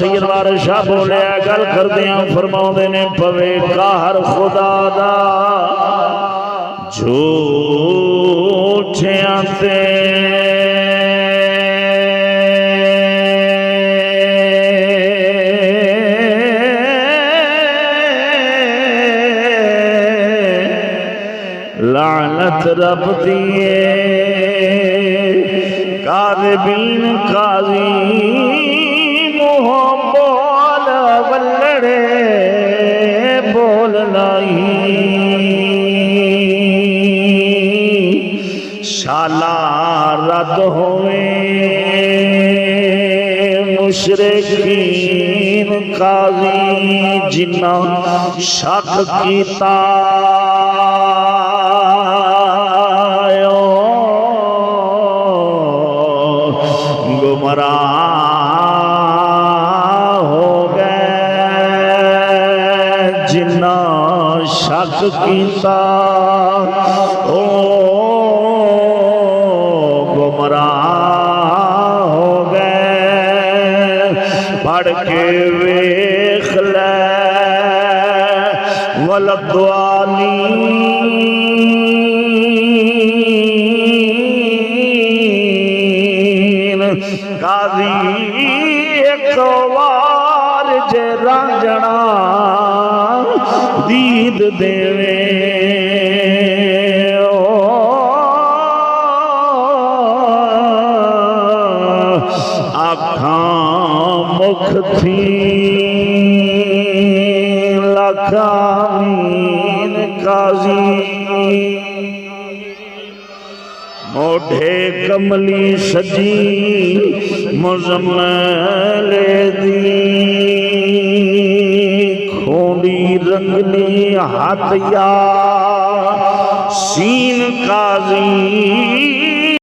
सैयद वारिस शाह बोले गल करदियां फरमाउंदे ने पवे कहर खुदा दा झूठियां ते लानत रब दिए काज़िबीन काज़ी मुँह बोल वल्लड़े बोल नहीं शाला रद होवे मुशरिकीन काज़ी जिन्ना शक कीता गुमराह हो गए जिन्ना शक कीता ओ गुमराह हो गए पढ़ के वेख ले वलद्वाली काज़ी एक वार जे रांझणा दीद देवे आखां मुख थी लखामीन काज़ी मोढ़े कमली सजी मुज़म्मिल दी खोड़ी रंगली हाथ या सीन काज़ी